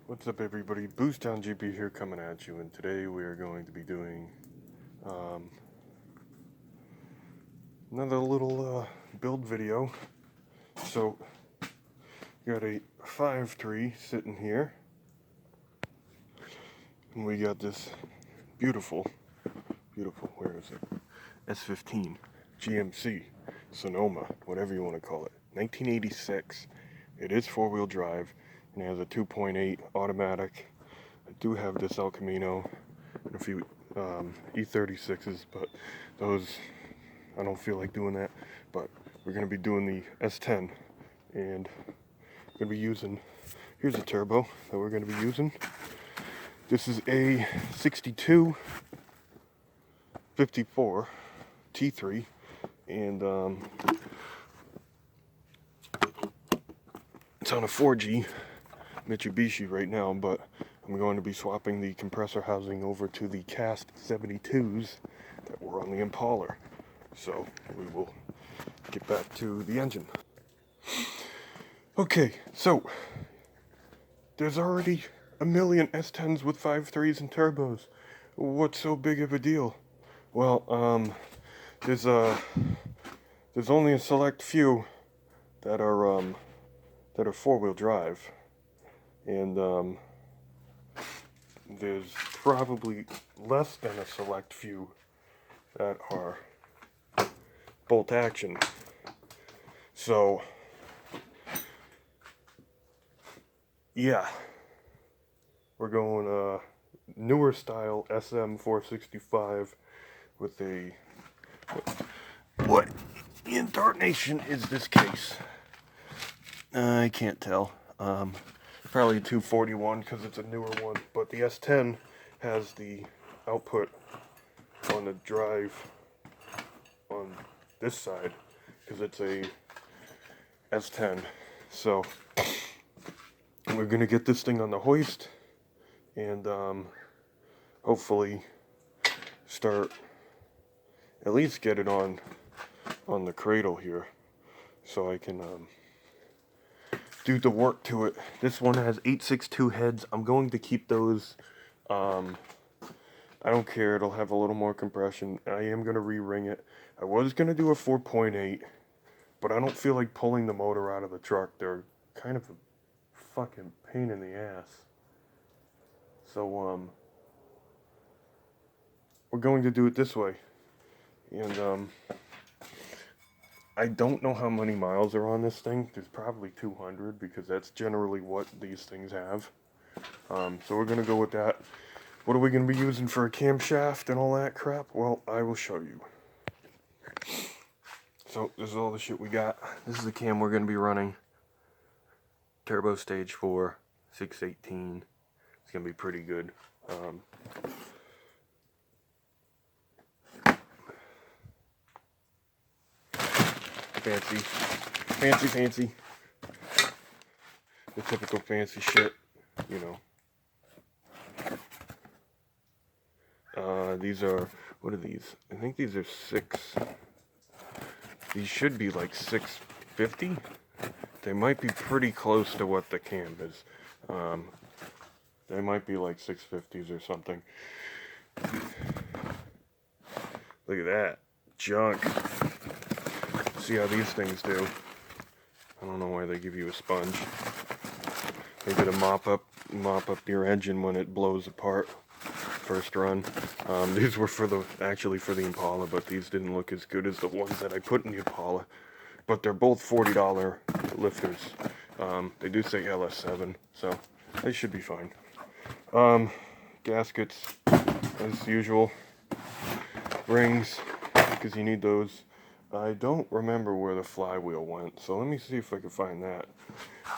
What's up, everybody? Boostown GP here, coming at you, and today we are going to be doing another little build video. So, got a 5.3 sitting here, and we got this beautiful, where is it? S15 GMC Sonoma, whatever you want to call it. 1986. It is four-wheel drive. And it has a 2.8 automatic. I do have this El Camino and a few E36s, but those, I don't feel like doing that. But we're going to be doing the S10, and we're going to be using, here's a turbo that we're going to be using. This is a 62 54 T3, and it's on a 4G Mitsubishi right now, but I'm going to be swapping the compressor housing over to the cast 72s that were on the Impala. So we will get back to the engine. Okay, so there's already a million S10s with 5.3s and turbos. What's so big of a deal? Well, there's only a select few that are four-wheel drive. And there's probably less than a select few that are bolt action. So, yeah, we're going newer style SM 465 with a, what in tarnation is this case? I can't tell. Probably a 241 because it's a newer one, but the S10 has the output on the drive on this side because it's a S10. So we're gonna get this thing on the hoist and hopefully start, at least get it on the cradle here so I can do the work to it. This one has 862 heads. I'm going to keep those. I don't care. It'll have a little more compression. I am going to re-ring it. I was going to do a 4.8, but I don't feel like pulling the motor out of the truck. They're kind of a fucking pain in the ass. So, we're going to do it this way. And, I don't know how many miles are on this thing. There's probably 200 because that's generally what these things have. So we're going to go with that. What are we going to be using for a camshaft and all that crap? Well, I will show you. So this is all the shit we got. This is the cam we're going to be running. Turbo stage 4, 618. It's going to be pretty good. Fancy. The typical fancy shit, you know. These are, what are these? I think these are these should be like 650. They might be pretty close to what the cam is. They might be like 650s or something. Look at that. Junk. See how these things do. I don't know why they give you a sponge. They did a mop up your engine when it blows apart first run. These were actually for the Impala, but these didn't look as good as the ones that I put in the Impala. But they're both $40 lifters. They do say LS7, so they should be fine. Gaskets, as usual. Rings, because you need those. I don't remember where the flywheel went, so let me see if I can find that.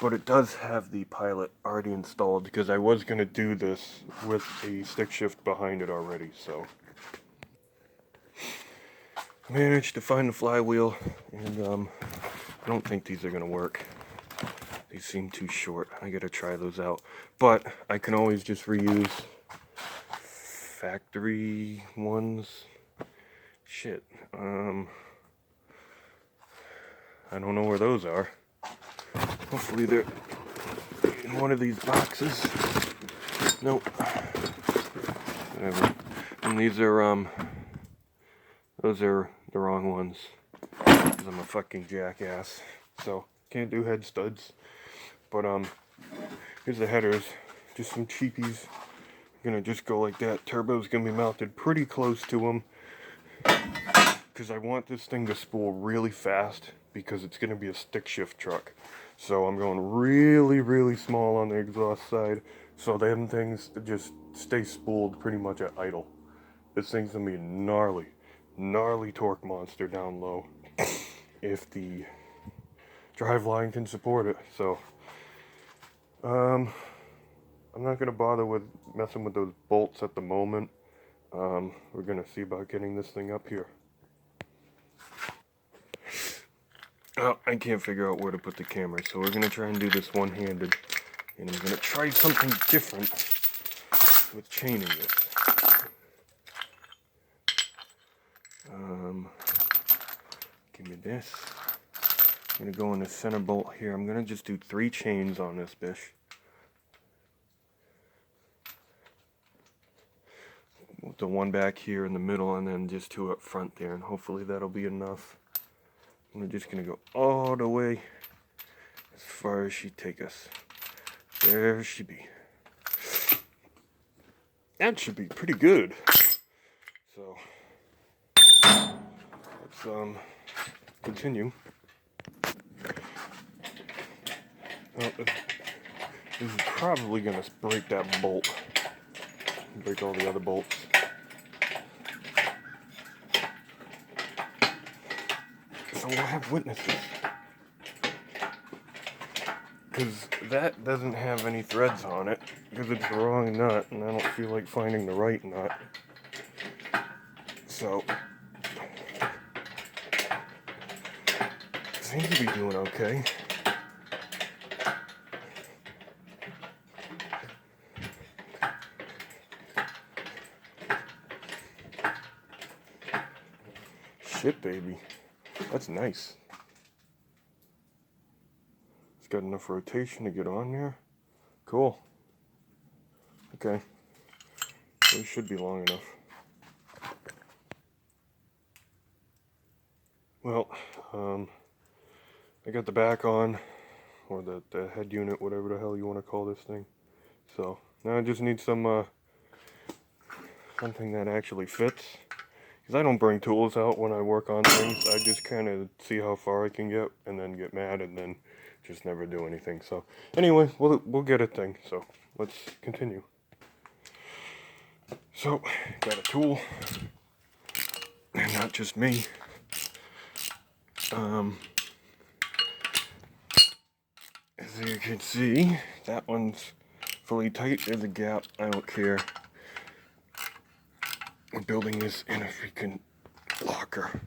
But it does have the pilot already installed, because I was going to do this with a stick shift behind it already, so. Managed to find the flywheel, and I don't think these are going to work. They seem too short. I got to try those out. But I can always just reuse factory ones. Shit. I don't know where those are. Hopefully they're in one of these boxes. Nope. Whatever. And these are, those are the wrong ones. Because I'm a fucking jackass. So, can't do head studs. But, here's the headers. Just some cheapies. I'm gonna just go like that. Turbo's gonna be mounted pretty close to them. Because I want this thing to spool really fast. Because it's gonna be a stick shift truck. So I'm going really, really small on the exhaust side. So them things just stay spooled pretty much at idle. This thing's gonna be gnarly. Gnarly torque monster down low. If the driveline can support it. So, I'm not gonna bother with messing with those bolts at the moment. We're gonna see about getting this thing up here. Oh, I can't figure out where to put the camera, so we're gonna try and do this one-handed. And I'm gonna try something different with chaining this. Give me this. I'm gonna go in the center bolt here. I'm gonna just do 3 chains on this bitch. With the one back here in the middle and then just 2 up front there, and hopefully that'll be enough. I'm just gonna go all the way as far as she take us. There she be. That should be pretty good. So let's continue. Well, this is probably gonna break that bolt. Break all the other bolts. So we'll have witnesses. Because that doesn't have any threads on it. Because it's the wrong nut. And I don't feel like finding the right nut. So. Seems to be doing okay. Shit, baby. That's nice. It's got enough rotation to get on there. Cool. Okay. It should be long enough. Well, I got the back on, or the head unit, whatever the hell you want to call this thing. So, now I just need something that actually fits. Because I don't bring tools out when I work on things. I just kind of see how far I can get, and then get mad, and then just never do anything. So, anyway, we'll get a thing. So, let's continue. So, got a tool. And not just me. As you can see, that one's fully tight. There's a gap. I don't care. We're building this in a freaking locker.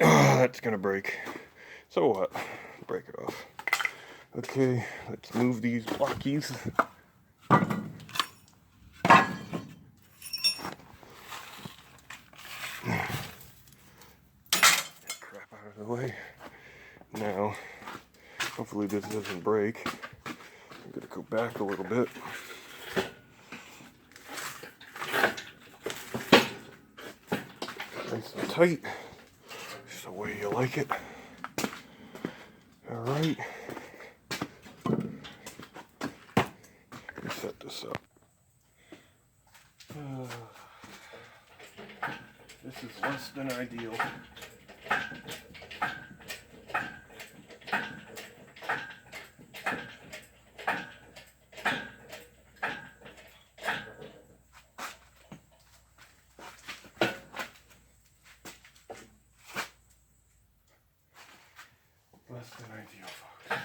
Oh, that's gonna break. So what? Break it off. Okay, let's move these blockies. Crap out of the way. Now, hopefully this doesn't break. I'm gonna go back a little bit. Nice and tight. Just the way you like it. Alright. Let me set this up. This is less than ideal. Less than ideal, folks.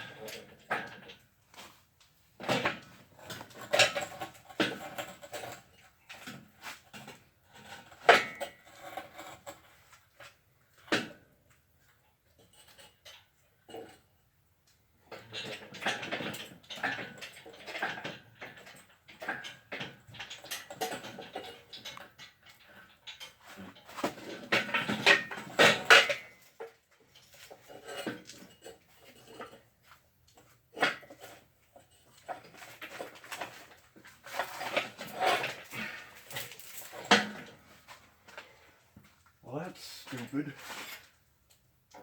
stupid.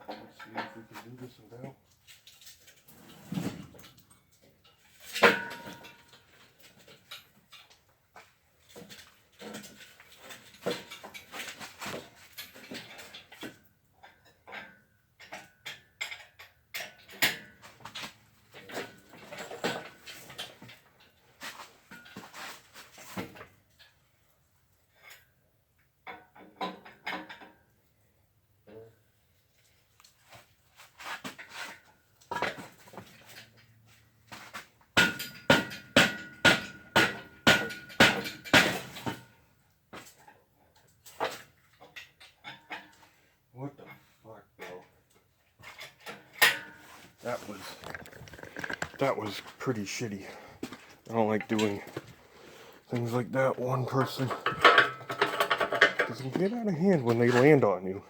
Let's see if we can do this without. What the fuck, bro? That was pretty shitty. I don't like doing things like that. One person doesn't get out of hand when they land on you.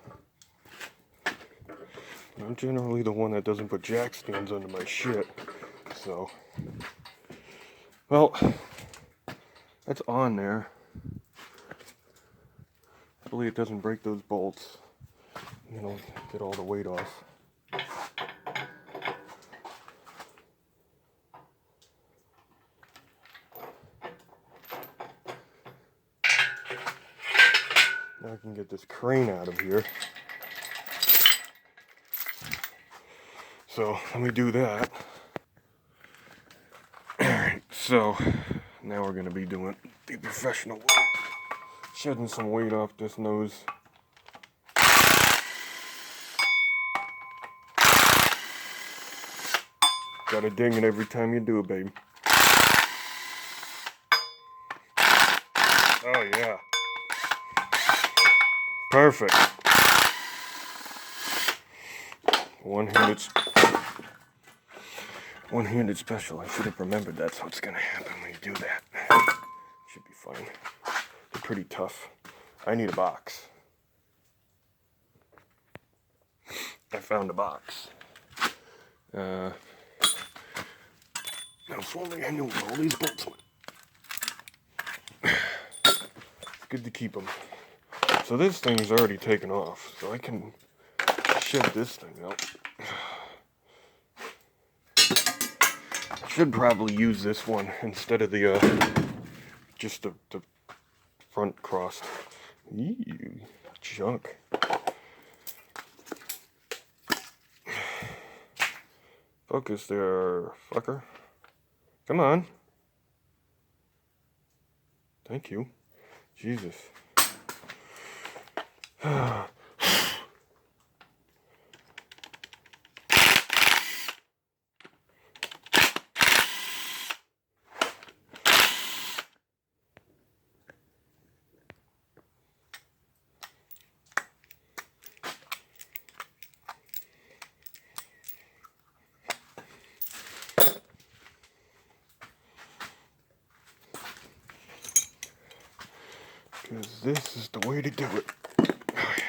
I'm generally the one that doesn't put jack stands under my shit. So, well, that's on there. Hopefully it doesn't break those bolts. You know, get all the weight off. Now I can get this crane out of here. So let me do that. Alright, so now we're going to be doing the professional weight. Shedding some weight off this nose. Gotta ding it every time you do it, babe. Oh yeah. Perfect. One-handed special. I should have remembered that's what's gonna happen when you do that. Should be fine. They're pretty tough. I need a box. I found a box. Now, if only I knew where all these bolts went. It's good to keep them. So this thing's already taken off, so I can shed this thing out. Should probably use this one instead of the just the front crossed. Ew, junk. Focus there, fucker. Come on. Thank you. Jesus. Because this is the way to do it. Oh, yeah.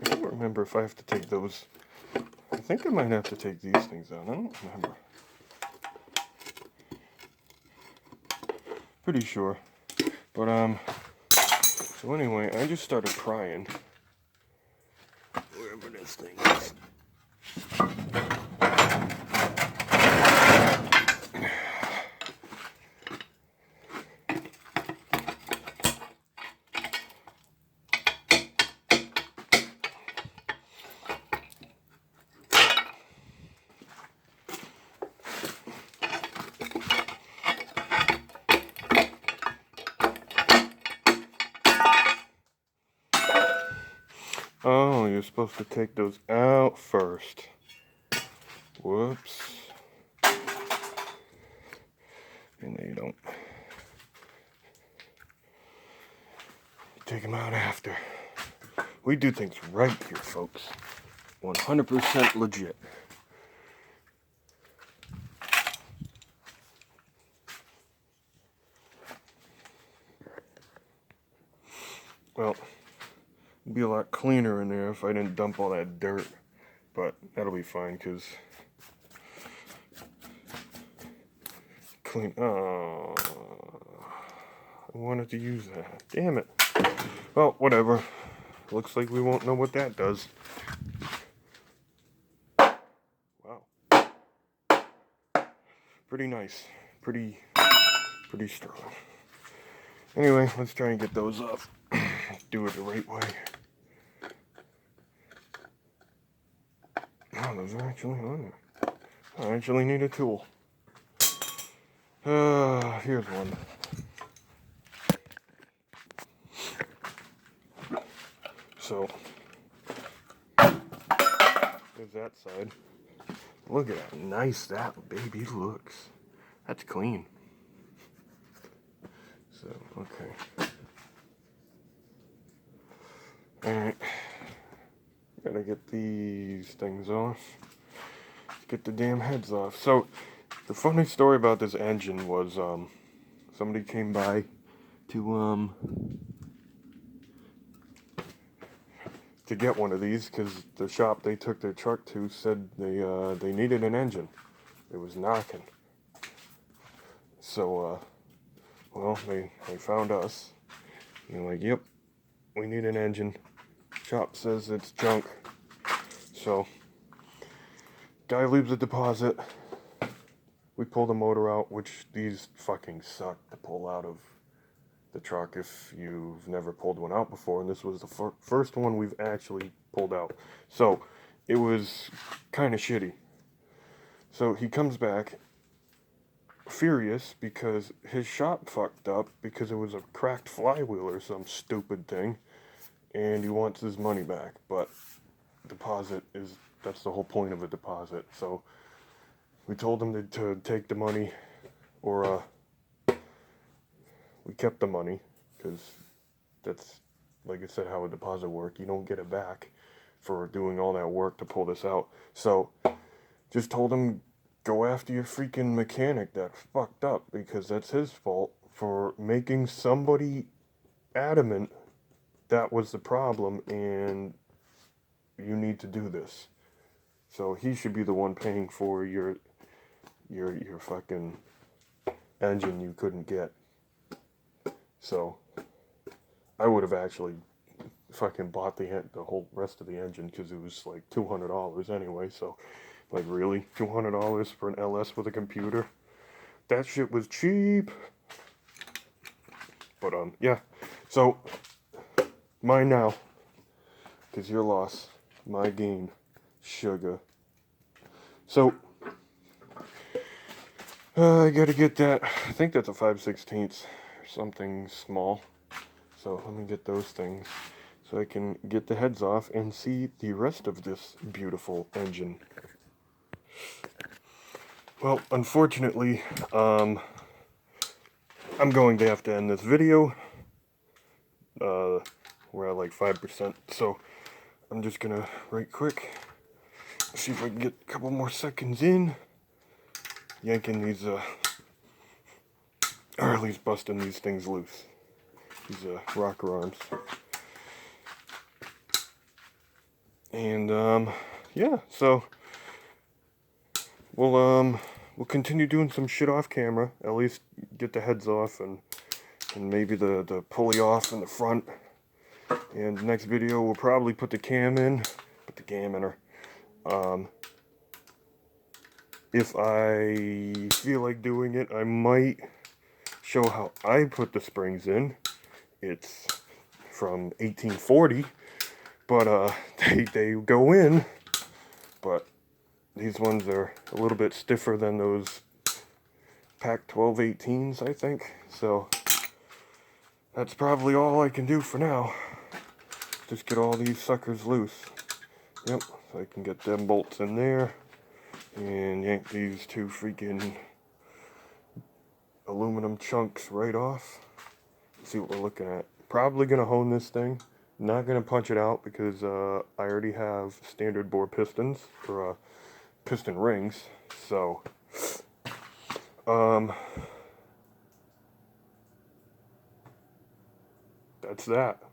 I don't remember if I have to take those. I think I might have to take these things out. I don't remember. Pretty sure. But, so anyway, I just started prying. Wherever this thing is. Oh, you're supposed to take those out first. Whoops. And they don't. Take them out after. We do things right here, folks. 100% legit. Well, it'd be a lot cleaner in there if I didn't dump all that dirt. But that'll be fine, because... clean... Oh... I wanted to use that. Damn it. Well, whatever. Looks like we won't know what that does. Wow. Pretty nice. Pretty strong. Anyway, let's try and get those off. Do it the right way. Oh, those are actually on there. I actually need a tool. Here's one. So, there's that side. Look at how nice that baby looks. That's clean. So, okay. Alright. Gotta get these things off. Let's get the damn heads off. So, the funny story about this engine was, somebody came by to get one of these because the shop they took their truck to said they needed an engine. It was knocking. So, well, they found us. And like, yep, we need an engine. Shop says it's junk. So, guy leaves a deposit. We pull the motor out, which these fucking suck to pull out of the truck if you've never pulled one out before. And this was the first one we've actually pulled out. So, it was kind of shitty. So, he comes back furious because his shop fucked up because it was a cracked flywheel or some stupid thing. And he wants his money back. But deposit is, that's the whole point of a deposit. So, we told him to take the money, or we kept the money, because that's, like I said, how a deposit works. You don't get it back for doing all that work to pull this out. So, just told him, go after your freaking mechanic that fucked up, because that's his fault for making somebody adamant that was the problem, and you need to do this. So, he should be the one paying for your fucking engine you couldn't get. So, I would have actually fucking bought the whole rest of the engine because it was like $200 anyway. So, like, really? $200 for an LS with a computer? That shit was cheap. But, yeah. So, mine now. Because your loss. My gain. Sugar. So, I gotta get that. I think that's a 5/16, something small. So let me get those things so I can get the heads off and see the rest of this beautiful engine. Well, unfortunately, I'm going to have to end this video. We're at like 5%, so I'm just gonna right quick see if I can get a couple more seconds in. Yanking these, or at least busting these things loose. These, rocker arms. And, yeah, so, we'll continue doing some shit off camera. At least get the heads off and maybe the pulley off in the front. And the next video, we'll probably put the cam in. Put the cam in her. If I feel like doing it, I might show how I put the springs in. It's from 1840, but they go in, but these ones are a little bit stiffer than those Pac 1218s, I think. So that's probably all I can do for now. Just get all these suckers loose. Yep, so I can get them bolts in there. And yank these two freaking aluminum chunks right off. See what we're looking at. Probably going to hone this thing. Not going to punch it out because I already have standard bore pistons for piston rings. So, that's that.